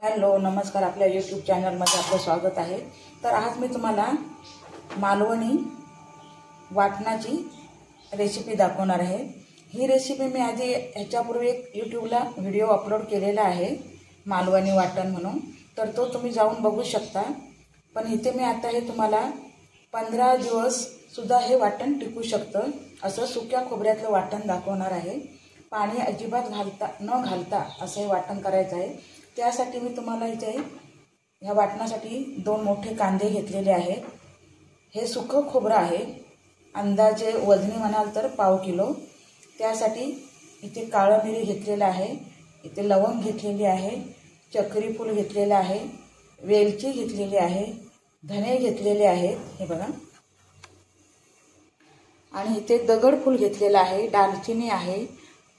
Hello नमस्कार, आपल्या YouTube चॅनलमध्ये आपलं स्वागत आहे। तर आज मी तुम्हाला मालवणी वाटणाची रेसिपी दाखवणार आहे। ही रेसिपी मी आधी ह्याच्यापूर्वी एक यूट्यूबला व्हिडिओ अपलोड केलेला आहे मालवणी वाटण म्हणून, तर तो तुम्ही जाऊन बघू शकता। पण इथे मी आता हे तुम्हाला 15 दिवस सुद्धा हे वाटण टिकू शकतं असं सुक्या खोबऱ्यातलं वाटण दाखवणार आहे। पाणी अजिबात न घालता असं हे वाटण करायचं आहे। त्यासाठी मी तुम्हाला इथे ह्या वाटणासाठी 2 मोठे कांदे घेतलेले आहेत। हे सुकं खोबरं आहे, अंदाजे वजनी म्हणाल तर पाव किलो। त्यासाठी इथे काळं मिरी घेतलेलं आहे, इथे लवंग घेतलेली आहे, चक्री फूल घेतलेलं आहे, वेलची घेतलेली आहे, धने घेतलेले आहेत हे बघा, आणि इथे दगडफूल घेतलेलं आहे, दालचिनी आहे,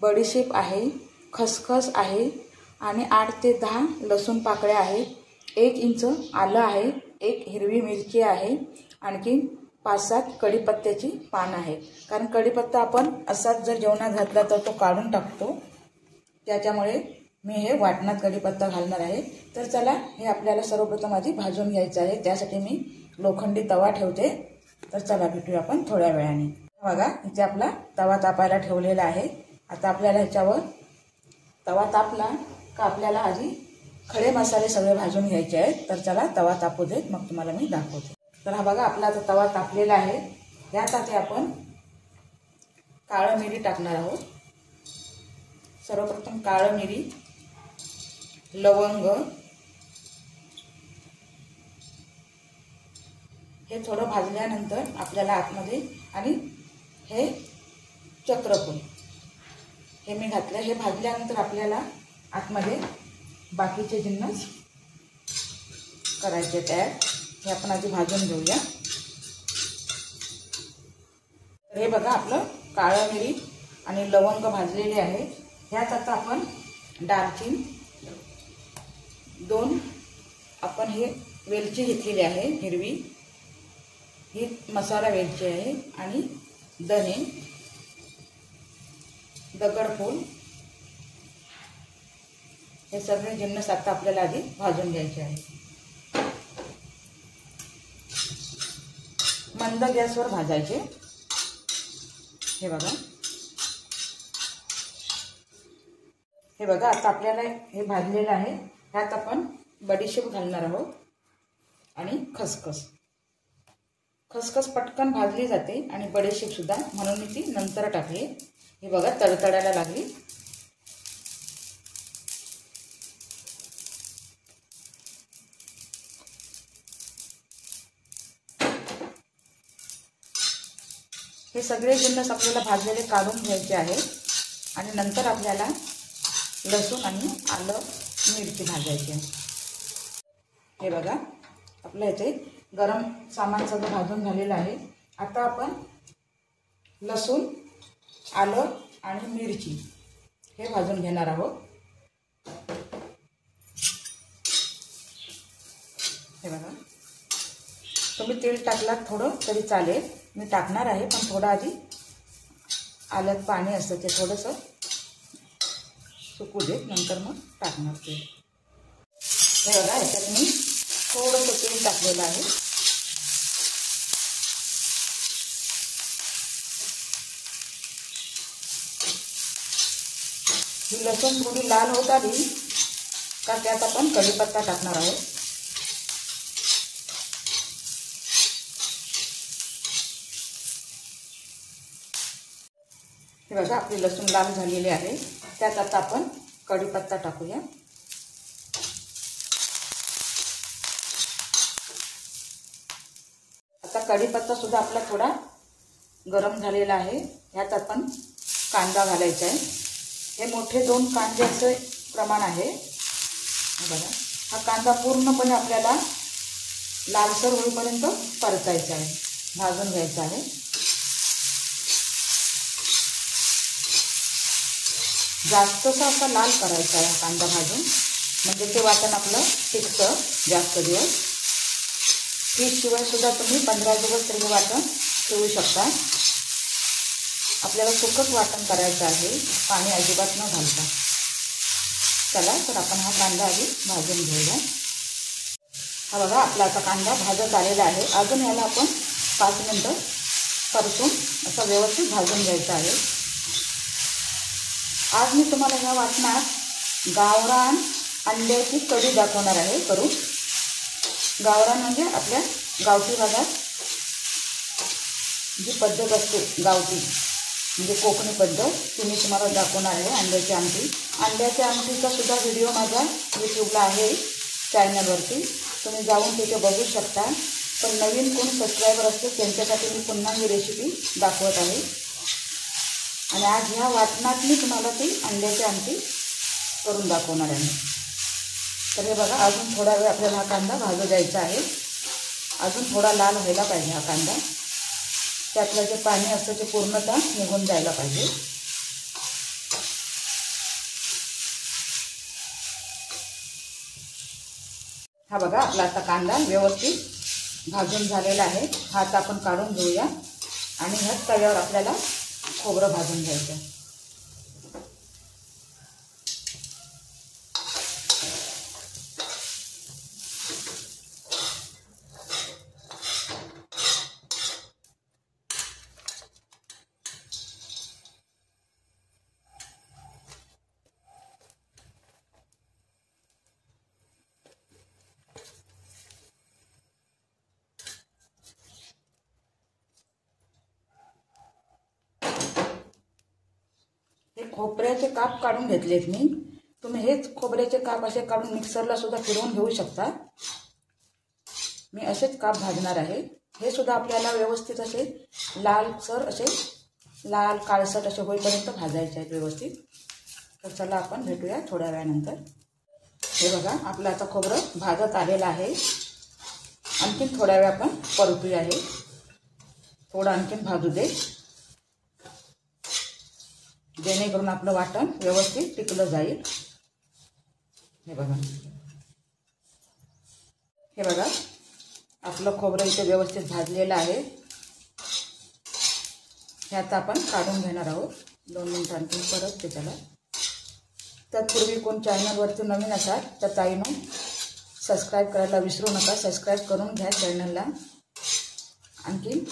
बडीशेप आहे, खसखस आहे आणि 8 ते 10 लसूण पाकळ्या आहेत, 1 इंच आलं आहे, 1 हिरवी मिरची आहे, आणखी 5-7 कढीपत्त्याची पान आहे। कारण कढीपत्ता आपण असाच जर जेवणात घातला तर तो काढून टाकतो, त्याच्यामुळे मी हे वाटणात कढीपत्ता घालणार आहे। तर चला हे आपल्याला सर्वप्रथम आधी भाजून घ्यायचं आहे। त्यासाठी मी लोखंडी तवा ठेवते। तर चला भेटूया आपण थोड्या वेळाने। बघा इथे आपला तवा तापायला ठेवलेला आहे। आता आपल्याला ह्याच्यावर तवा तापला का आपल्याला आधी खडे मसाले सगळे भाजून घ्यायचे आहेत। तर चला तवा तापू देत, मग तुम्हाला मी दाखवते। तर हा बघा आपला आता तवा तापलेला आहे। यात आता आपण काळं मिरी टाकणार आहोत। सर्वप्रथम काळं मिरी, लवंग, हे थोडं भाजल्यानंतर आपल्याला आतमध्ये, आणि हे चक्रफूल हे मी घातलं। हे भाजल्यानंतर आपल्याला आतमध्ये बाकीचे जिन्नस करायचे तयार। हे आपण आधी भाजून घेऊया। हे बघा आपलं काळं मिरी आणि लवंग भाजलेले आहे। ह्यात आता आपण दालचिनी 2, आपण हे वेलची घेतलेली आहे हिरवी, ही मसाला वेलची आहे, आणि धने, दगडफूल, हे सगळे जिन्नस आता आपल्याला आधी भाजून घ्यायचे आहे। मंद गॅसवर भाजायचे। हे बघा आता आपल्याला हे भाजलेलं आहे। ह्यात आपण बडीशेप घालणार आहोत आणि खसखस। खसखस पटकन भाजली जाते आणि बडीशेप सुद्धा, म्हणून मी ती नंतर टाकली। हे बघा तडतडायला लागली। हे सगळे जिन्नस आपल्याला भाजलेले काढून घ्यायचे आहेत, आणि नंतर आपल्याला लसूण आणि आलं मिरची भाजायची आहे। हे बघा आपलं इथे गरम सामान सगळं भाजून झालेलं आहे। आता आपण लसूण, आलं आणि मिरची हे भाजून घेणार आहोत। हे बघा तुम्ही तेल टाकलात थोडं तरी चालेल, मी टाकणार आहे, पण थोडं आधी आल्यात पाणी असतं ते थोडंसं सुकू देत, नंतर मग टाकणार तेल। हे बघा ह्याच्यात मी थोडंसं तेल टाकलेलं आहे। ही लसूण थोडी लाल होत आली का त्यात आपण कढीपत्ता टाकणार आहोत। हे बघा आपली लसूण लाल झालेली आहे। त्यात आता आपण कढीपत्ता टाकूया। आता कढीपत्ता सुद्धा आपला थोडा गरम झालेला आहे। ह्यात आपण कांदा घालायचा आहे। हे मोठे 2 कांद्याचे प्रमाण आहे। बघा हा कांदा पूर्णपणे आपल्याला लालसर होईपर्यंत परतायचा आहे, भाजून घ्यायचा आहे। जास्तसा असा लाल करायचा आहे कांदा भाजून, म्हणजे ते वाटण आपलं टिकतं जास्त दिवस। फ्रीज शिवाय सुद्धा तुम्ही 15 दिवस तरी वाटण ठेवू शकता। आपल्याला सुकंच वाटण करायचं आहे, पाणी अजिबात न घालता। चला तर आपण हा कांदा आधी भाजून घेऊया। हा बघा आपला आता कांदा भाजत आलेला आहे। अजून याला आपण 5 मिनिटं परतून असं व्यवस्थित भाजून घ्यायचं आहे। आज मी तुम्हाला ह्या वाटणात गावरान अंड्याची कढी दाखवणार आहे करून। गावरान म्हणजे आपल्या गावठी भागात जी पद्धत असते गावठी म्हणजे कोकणी पद्धत ती मी तुम्हाला दाखवणार आहे। अंड्याची आमटी, अंड्याच्या आमटीचा सुद्धा व्हिडिओ माझा यूट्यूबला आहे चॅनलवरती, तुम्ही जाऊन तिथे बघू शकता। पण नवीन कोण सबस्क्रायबर असते त्यांच्यासाठी मी पुन्हा ही रेसिपी दाखवत आहे। आणि आज ह्या वाटणात मी तुम्हाला ती अंड्याची आमटी करून दाखवणार आहे। तर हे बघा अजून थोडा वेळ आपल्याला हा कांदा भाजू द्यायचा आहे। अजून थोडा लाल व्हायला पाहिजे हा कांदा, त्यातलं जे पाणी असतं ते पूर्णतः निघून जायला पाहिजे। हा बघा आपला आता कांदा व्यवस्थित भाजून झालेला आहे। हा आता आपण काढून घेऊया आणि ह्याच तव्यावर आपल्याला खोबरं भाजून घ्यायचं। हे खोबऱ्याचे काप काढून घेतलेत मी। तुम्ही हेच खोबऱ्याचे काप असे काढून मिक्सरला सुद्धा फिरवून घेऊ शकता। मी असेच काप भाजणार आहे। हे सुद्धा आपल्याला व्यवस्थित असे लालसर असे लाल काळसर असे होईपर्यंत भाजायचे आहेत व्यवस्थित। तर चला आपण भेटूया थोड्या वेळानंतर। हे बघा आपलं आता खोबरं भाजत आलेलं आहे। आणखीन थोड्या वेळ आपण परतूया, हे थोडं आणखीन भाजू दे जेणेकरून आपलं वाटण व्यवस्थित टिकलं जाईल। हे बघा आपलं खोबरं इथे व्यवस्थित भाजलेलं आहे। हे आता आपण काढून घेणार आहोत। 2 मिनिटं आणखी परत ते त्याला। तत्पूर्वी कोण चॅनलवरती नवीन असाल तर ताईनो सबस्क्राईब करायला विसरू नका। सबस्क्राईब करून घ्या चॅनलला, आणखी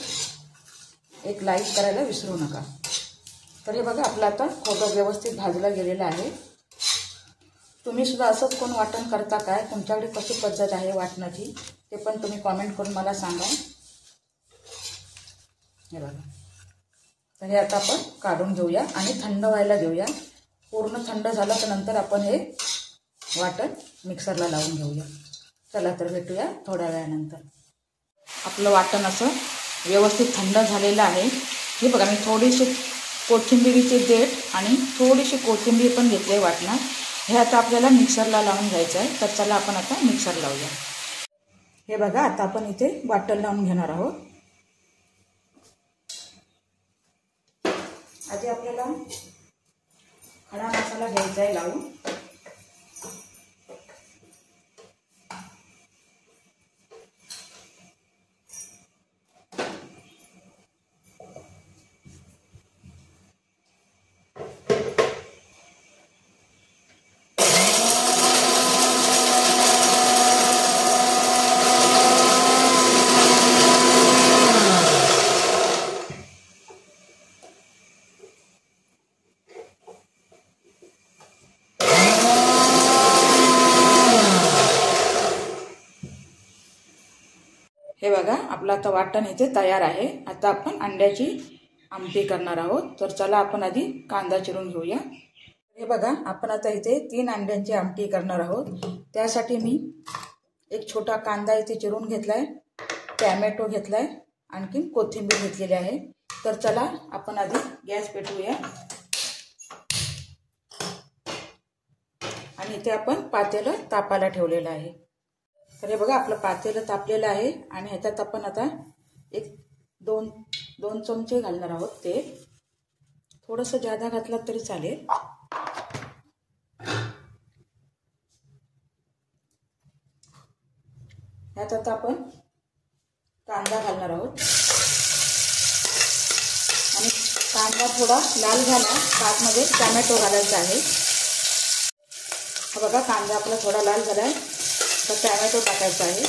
एक लाईक करायला विसरू नका। तर हे बघा आपलं आता खोबरं व्यवस्थित भाजलं गेलेलं आहे। तुम्ही सुद्धा असंच कोण वाटण करता काय? तुमच्याकडे कशी पद्धत आहे वाटणाची ते पण तुम्ही कमेंट करून मला सांगा। हे बघा तर हे आता आपण काढून घेऊया आणि थंड व्हायला देऊया। पूर्ण थंड झालं तर नंतर आपण हे वाटण मिक्सरला लावून घेऊया। चला तर भेटूया थोड्या वेळानंतर। आपलं वाटण असं व्यवस्थित थंड झालेलं आहे। हे बघा मी थोडीशी कोथिंबीरीचे देठ आणि थोडीशी कोथिंबीर पण घेतली आहे वाटणात। हे आता आपल्याला मिक्सरला लावून घ्यायचं आहे। तर चला आपण आता मिक्सर लावूया। हे बघा आता आपण इथे वाटण लावून घेणार आहोत। आधी आपल्याला खडा मसाला घ्यायचा आहे लावून। हे बघा आपलं आता वाटण इथे तयार आहे। आता आपण अंड्याची आमटी करणार आहोत। तर चला आपण आधी कांदा चिरून घेऊया। हे बघा आपण आता इथे 3 अंड्यांची आमटी करणार आहोत। त्यासाठी मी एक छोटा कांदा इथे चिरून घेतलाय, टोमॅटो घेतलाय, आणखी कोथिंबीर घेतलेली आहे। तर चला आपण आधी गॅस पेटवूया आणि इथे आपण पातेलं तापायला ठेवलेलं आहे। तर हे बघा आपलं पातेलं तापलेलं आहे आणि ह्याच्यात आपण आता एक दोन चमचे घालणार आहोत तेल। थोडंसं जादा घातलं तरी चालेल। ह्यात आता आपण कांदा घालणार आहोत आणि कांदा थोडा लाल झाला का आतमध्ये टोमॅटो घालायचा आहे। बघा कांदा आपला थोडा लाल झाला आहे, तर टॅमॅटो टाकायचा आहे.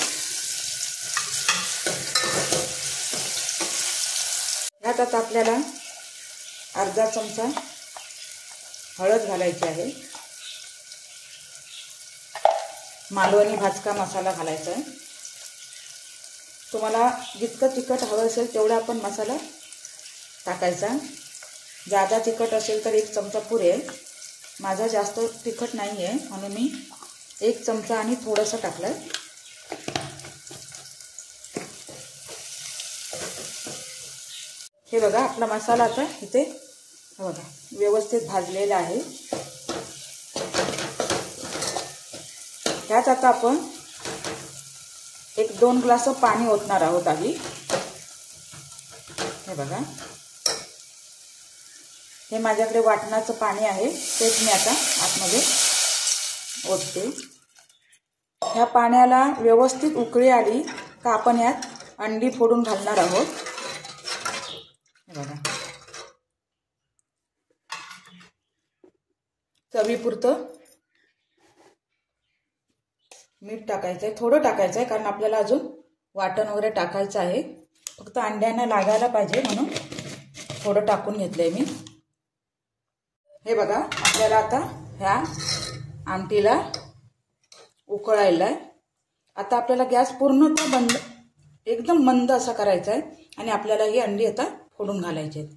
ह्यात आता आपल्याला अर्धा चमचा हळद घालायची आहे. मालवणी भाजका मसाला घालायचा आहे. तुम्हाला जितकं तिखट हवं असेल तेवढा आपण मसाला टाकायचा. जादा तिखट असेल तर 1 चमचा पुरेल. माझा जास्त तिखट नाही आहे म्हणून मी 1 चमचा आणि थोडंसं टाकलं. हे बघा आपला मसाला आता इथे बघा व्यवस्थित भाजलेला आहे. त्यात आता आपण 1-2 ग्लास पाणी ओतणार आहोत आधी. हे बघा हे माझ्याकडे वाटणाचं पाणी आहे, तेच मी आता आतमध्ये ओतते. ह्या पाण्याला व्यवस्थित उकळी आली का आपण यात अंडी फोडून घालणार आहोत. हे बघा चवीपुरतं मीठ टाकायचं आहे. थोडं टाकायचं आहे कारण आपल्याला अजून वाटण वगैरे टाकायचं आहे. फक्त अंड्यांना लागायला पाहिजे म्हणून थोडं टाकून घेतलंय मी. हे बघा आपल्याला आता ह्या आमटीला उकळायला आहे. आता आपल्याला गॅस पूर्णतः बंद एकदम मंद असा करायचा आहे आणि आपल्याला ही अंडी आता फोडून घालायची आहेत.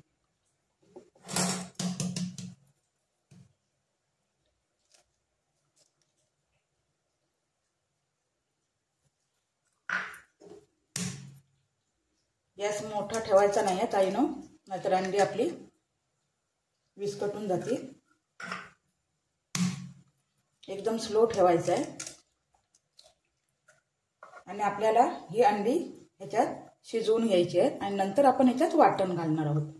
गॅस मोठा ठेवायचा नाही आहे ताईनो, नाहीतर अंडी आपली विस्कटून जाते. एकदम स्लो ठेवायचा आहे आणि आपल्याला ही अंडी ह्याच्यात शिजवून घ्यायची आहेत आणि नंतर आपण ह्याच्यात वाटण घालणार आहोत.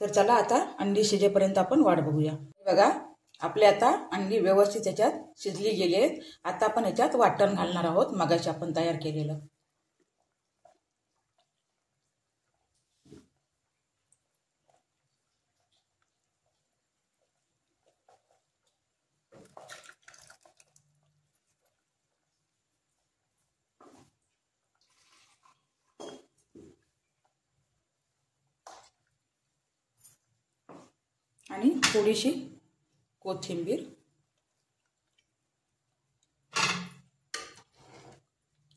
तर चला आता अंडी शिजेपर्यंत आपण वाट बघूया. बघा आपले आता अंडी व्यवस्थित ह्याच्यात शिजली गेली आहेत. आता आपण ह्याच्यात वाटण घालणार आहोत मगाशी आपण तयार केलेलं. आणि थोडीशी कोथिंबीर.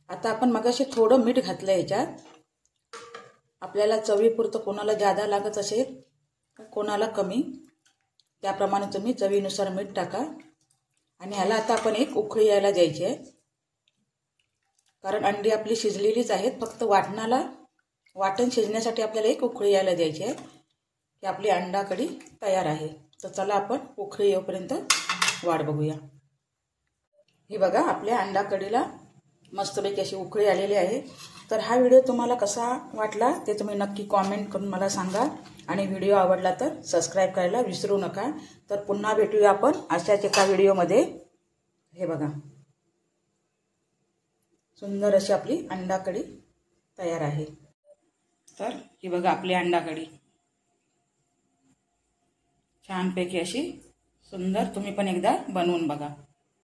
आता आपण मगाशी थोडं मीठ घातलं ह्याच्यात. आपल्याला चवीपुरतं कोणाला जादा लागत असेल कोणाला कमी, त्याप्रमाणे तुम्ही चवीनुसार मीठ टाका. आणि ह्याला आता आपण एक उकळी यायला द्यायची आहे कारण अंडी आपली शिजलेलीच आहेत. फक्त वाटण शिजण्यासाठी आपल्याला एक उकळी यायला द्यायची आहे की आपली अंडा कढी तयार आहे. तर चला आपण उकळी येऊपर्यंत वाट बघूया. ही बघा आपल्या अंडा कढीला मस्तपैकी अशी उकळी आलेली आहे. तर हा व्हिडिओ तुम्हाला कसा वाटला ते तुम्ही नक्की कॉमेंट करून मला सांगा. आणि व्हिडिओ आवडला तर सबस्क्राईब करायला विसरू नका. तर पुन्हा भेटूया आपण अशाच एका व्हिडिओमध्ये. हे बघा सुंदर अशी आपली अंडा कढी तयार आहे. तर ही बघा आपली अंडा कढी छानपैकी अशी सुंदर. तुम्ही पण एकदा बनवून बघा.